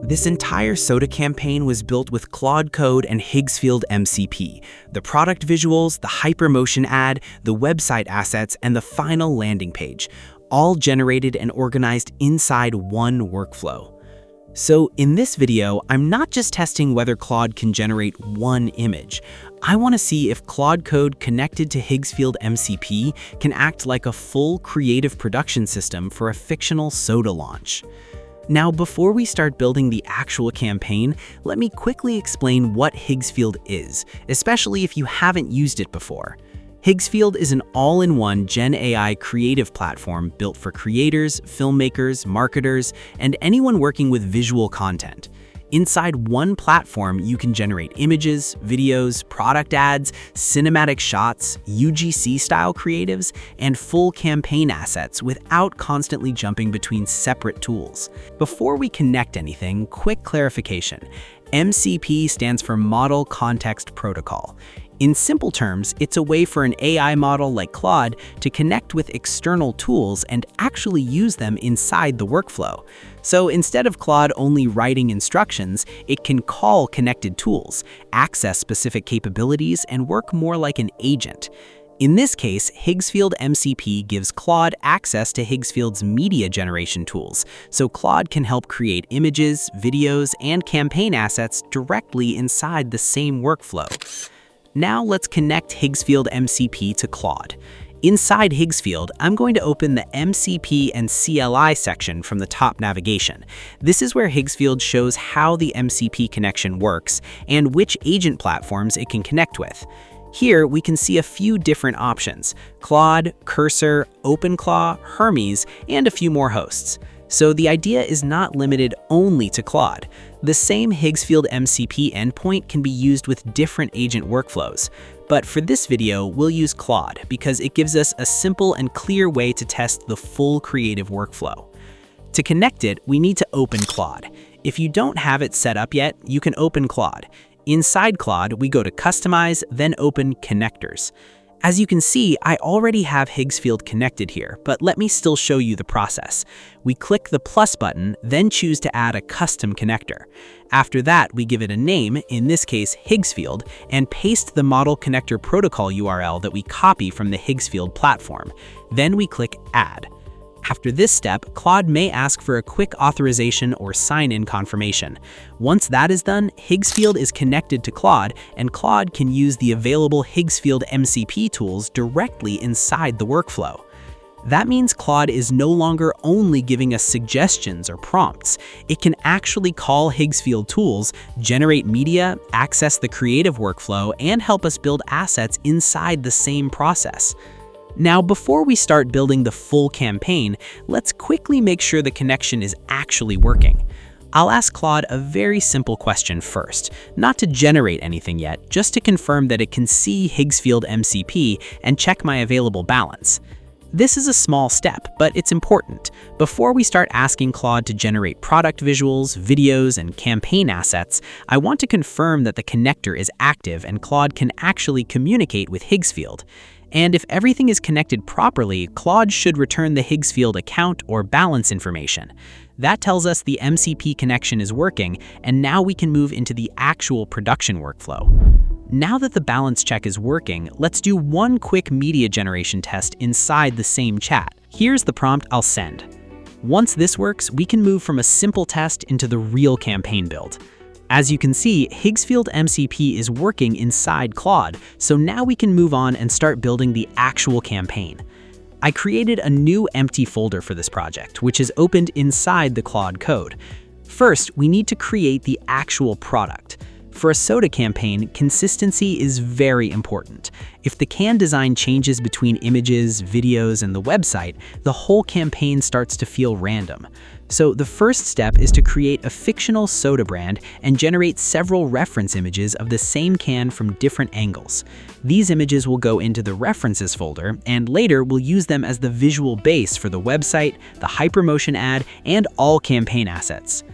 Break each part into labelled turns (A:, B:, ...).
A: This entire soda campaign was built with Claude Code and Higgsfield MCP. The product visuals, the hypermotion ad, the website assets, and the final landing page, all generated and organized inside one workflow. So in this video, I'm not just testing whether Claude can generate one image. I want to see if Claude Code connected to Higgsfield MCP can act like a full creative production system for a fictional soda launch. Now, before we start building the actual campaign, let me quickly explain what Higgsfield is, especially if you haven't used it before. Higgsfield is an all-in-one Gen AI creative platform built for creators, filmmakers, marketers, and anyone working with visual content. Inside one platform, you can generate images, videos, product ads, cinematic shots, UGC-style creatives, and full campaign assets without constantly jumping between separate tools. Before we connect anything, quick clarification. MCP stands for Model Context Protocol. In simple terms, it's a way for an AI model like Claude to connect with external tools and actually use them inside the workflow. So instead of Claude only writing instructions, it can call connected tools, access specific capabilities, and work more like an agent. In this case, Higgsfield MCP gives Claude access to Higgsfield's media generation tools, so Claude can help create images, videos, and campaign assets directly inside the same workflow. Now let's connect Higgsfield MCP to Claude. Inside Higgsfield, I'm going to open the MCP and CLI section from the top navigation. This is where Higgsfield shows how the MCP connection works and which agent platforms it can connect with. Here, we can see a few different options: Claude, Cursor, OpenClaw, Hermes, and a few more hosts. So the idea is not limited only to Claude. The same Higgsfield MCP endpoint can be used with different agent workflows. But for this video, we'll use Claude because it gives us a simple and clear way to test the full creative workflow. To connect it, we need to open Claude. If you don't have it set up yet, you can open Claude. Inside Claude, we go to Customize, then open Connectors. As you can see, I already have Higgsfield connected here, but let me still show you the process. We click the plus button, then choose to add a custom connector. After that, we give it a name, in this case Higgsfield, and paste the model connector protocol URL that we copy from the Higgsfield platform. Then we click Add. After this step, Claude may ask for a quick authorization or sign-in confirmation. Once that is done, Higgsfield is connected to Claude, and Claude can use the available Higgsfield MCP tools directly inside the workflow. That means Claude is no longer only giving us suggestions or prompts. It can actually call Higgsfield tools, generate media, access the creative workflow, and help us build assets inside the same process. Now, before we start building the full campaign, let's quickly make sure the connection is actually working. I'll ask Claude a very simple question first, not to generate anything yet, just to confirm that it can see Higgsfield MCP and check my available balance. This is a small step, but it's important. Before we start asking Claude to generate product visuals, videos, and campaign assets, I want to confirm that the connector is active and Claude can actually communicate with Higgsfield. And if everything is connected properly, Claude should return the Higgsfield account or balance information. That tells us the MCP connection is working, and now we can move into the actual production workflow. Now that the balance check is working, let's do one quick media generation test inside the same chat. Here's the prompt I'll send. Once this works, we can move from a simple test into the real campaign build. As you can see, Higgsfield MCP is working inside Claude, so now we can move on and start building the actual campaign. I created a new empty folder for this project, which is opened inside the Claude Code. First, we need to create the actual product. For a soda campaign, consistency is very important. If the can design changes between images, videos, and the website, the whole campaign starts to feel random. So the first step is to create a fictional soda brand and generate several reference images of the same can from different angles. These images will go into the references folder, and later we'll use them as the visual base for the website, the hypermotion ad, and all campaign assets.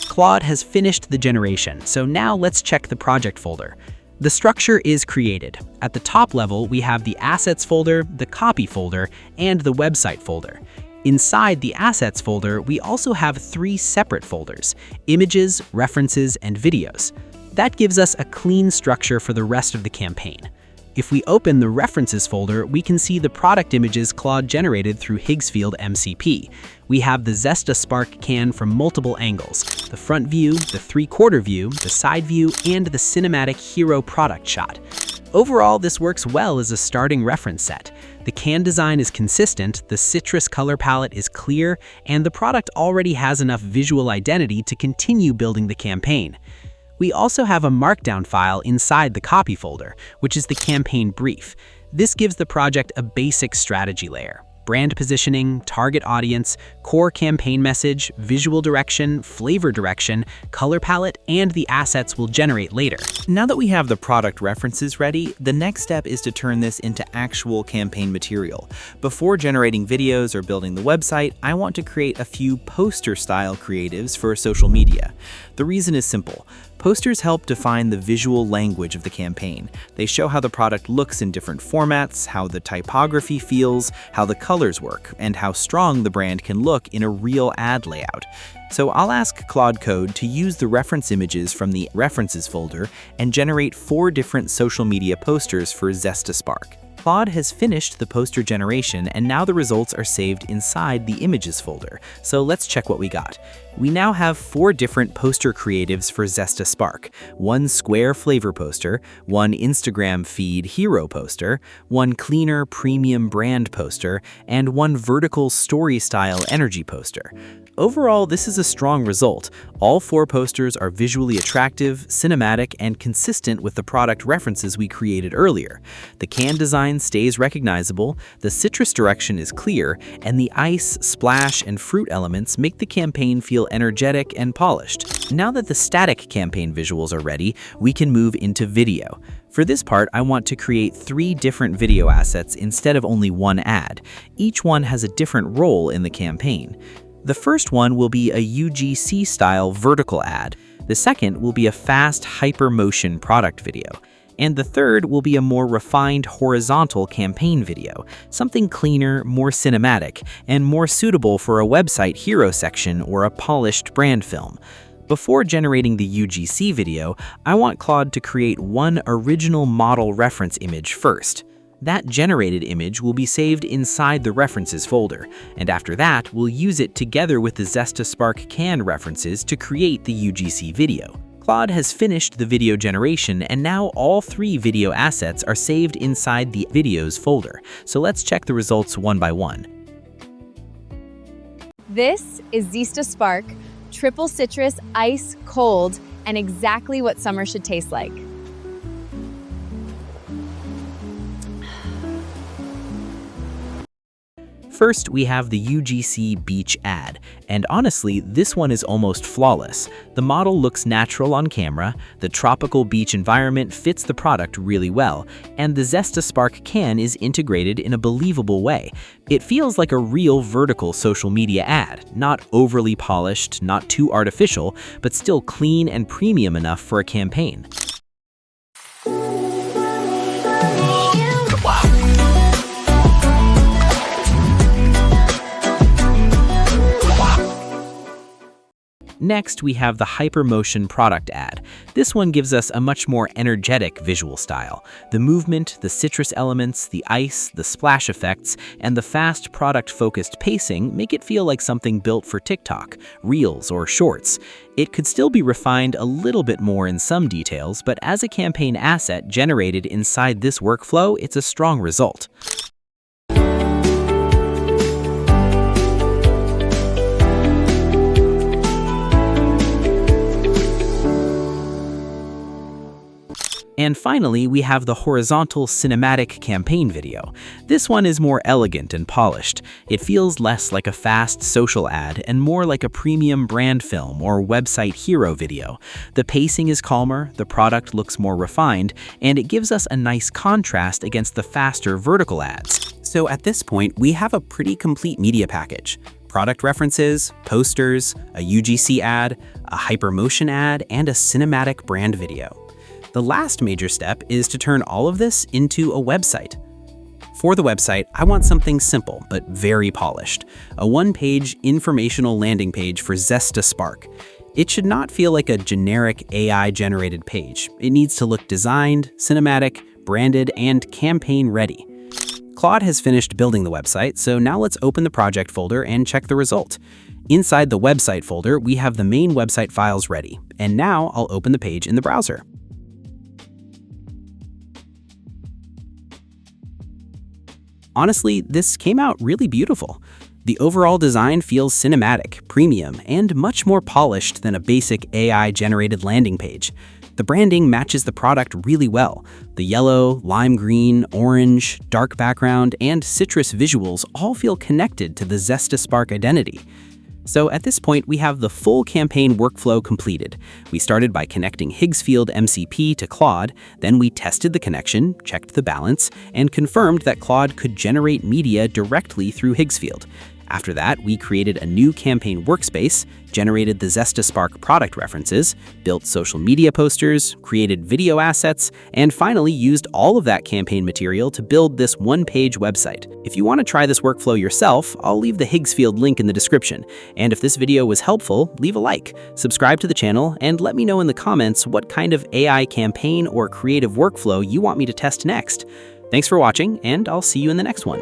A: Claude has finished the generation, so now let's check the project folder. The structure is created. At the top level, we have the Assets folder, the Copy folder, and the Website folder. Inside the Assets folder, we also have 3 separate folders: Images, References, and Videos. That gives us a clean structure for the rest of the campaign. If we open the References folder, we can see the product images Claude generated through Higgsfield MCP. We have the ZESTA Spark can from multiple angles: the front view, the 3/4 view, the side view, and the cinematic hero product shot. Overall, this works well as a starting reference set. The can design is consistent, the citrus color palette is clear, and the product already has enough visual identity to continue building the campaign. We also have a markdown file inside the copy folder, which is the campaign brief. This gives the project a basic strategy layer: brand positioning, target audience, core campaign message, visual direction, flavor direction, color palette, and the assets we'll generate later.
B: Now that we have the product references ready, the next step is to turn this into actual campaign material. Before generating videos or building the website, I want to create a few poster-style creatives for social media. The reason is simple. Posters help define the visual language of the campaign. They show how the product looks in different formats, how the typography feels, how the colors work, and how strong the brand can look in a real ad layout. So I'll ask Claude Code to use the reference images from the References folder and generate 4 different social media posters for ZESTA Spark. Claude has finished the poster generation, and now the results are saved inside the Images folder. So let's check what we got. We now have 4 different poster creatives for ZESTA Spark: 1 square flavor poster, 1 Instagram feed hero poster, 1 cleaner premium brand poster, and 1 vertical story-style energy poster. Overall, this is a strong result. All 4 posters are visually attractive, cinematic, and consistent with the product references we created earlier. The can design stays recognizable, the citrus direction is clear, and the ice, splash, and fruit elements make the campaign feel energetic and polished. Now that the static campaign visuals are ready, we can move into video. For this part, I want to create 3 different video assets instead of only 1 ad. Each one has a different role in the campaign. The first one will be a UGC-style vertical ad. The second will be a fast hypermotion product video. And the third will be a more refined horizontal campaign video, something cleaner, more cinematic, and more suitable for a website hero section or a polished brand film. Before generating the UGC video, I want Claude to create 1 original model reference image first. That generated image will be saved inside the References folder, and after that, we'll use it together with the ZESTA Spark can references to create the UGC video. Claude has finished the video generation, and now all 3 video assets are saved inside the Videos folder. So let's check the results one by one.
C: This is ZESTA Spark, triple citrus, ice, cold, and exactly what summer should taste like.
A: First, we have the UGC Beach ad, and honestly, this one is almost flawless. The model looks natural on camera, the tropical beach environment fits the product really well, and the ZESTA Spark can is integrated in a believable way. It feels like a real vertical social media ad, not overly polished, not too artificial, but still clean and premium enough for a campaign. Next, we have the Hypermotion product ad. This one gives us a much more energetic visual style. The movement, the citrus elements, the ice, the splash effects, and the fast product-focused pacing make it feel like something built for TikTok, Reels, or Shorts. It could still be refined a little bit more in some details, but as a campaign asset generated inside this workflow, it's a strong result. And finally, we have the horizontal cinematic campaign video. This one is more elegant and polished. It feels less like a fast social ad and more like a premium brand film or website hero video. The pacing is calmer, the product looks more refined, and it gives us a nice contrast against the faster vertical ads. So at this point, we have a pretty complete media package. Product references, posters, a UGC ad, a hypermotion ad, and a cinematic brand video. The last major step is to turn all of this into a website. For the website, I want something simple but very polished. A one-page informational landing page for ZESTA Spark. It should not feel like a generic AI-generated page. It needs to look designed, cinematic, branded, and campaign-ready. Claude has finished building the website, so now let's open the project folder and check the result. Inside the website folder, we have the main website files ready, and now I'll open the page in the browser. Honestly, this came out really beautiful. The overall design feels cinematic, premium, and much more polished than a basic AI-generated landing page. The branding matches the product really well. The yellow, lime green, orange, dark background, and citrus visuals all feel connected to the ZESTA Spark identity. So at this point, we have the full campaign workflow completed. We started by connecting Higgsfield MCP to Claude, then we tested the connection, checked the balance, and confirmed that Claude could generate media directly through Higgsfield. After that, we created a new campaign workspace, generated the ZESTA Spark product references, built social media posters, created video assets, and finally used all of that campaign material to build this one-page website. If you want to try this workflow yourself, I'll leave the Higgsfield link in the description. And if this video was helpful, leave a like, subscribe to the channel, and let me know in the comments what kind of AI campaign or creative workflow you want me to test next. Thanks for watching, and I'll see you in the next one.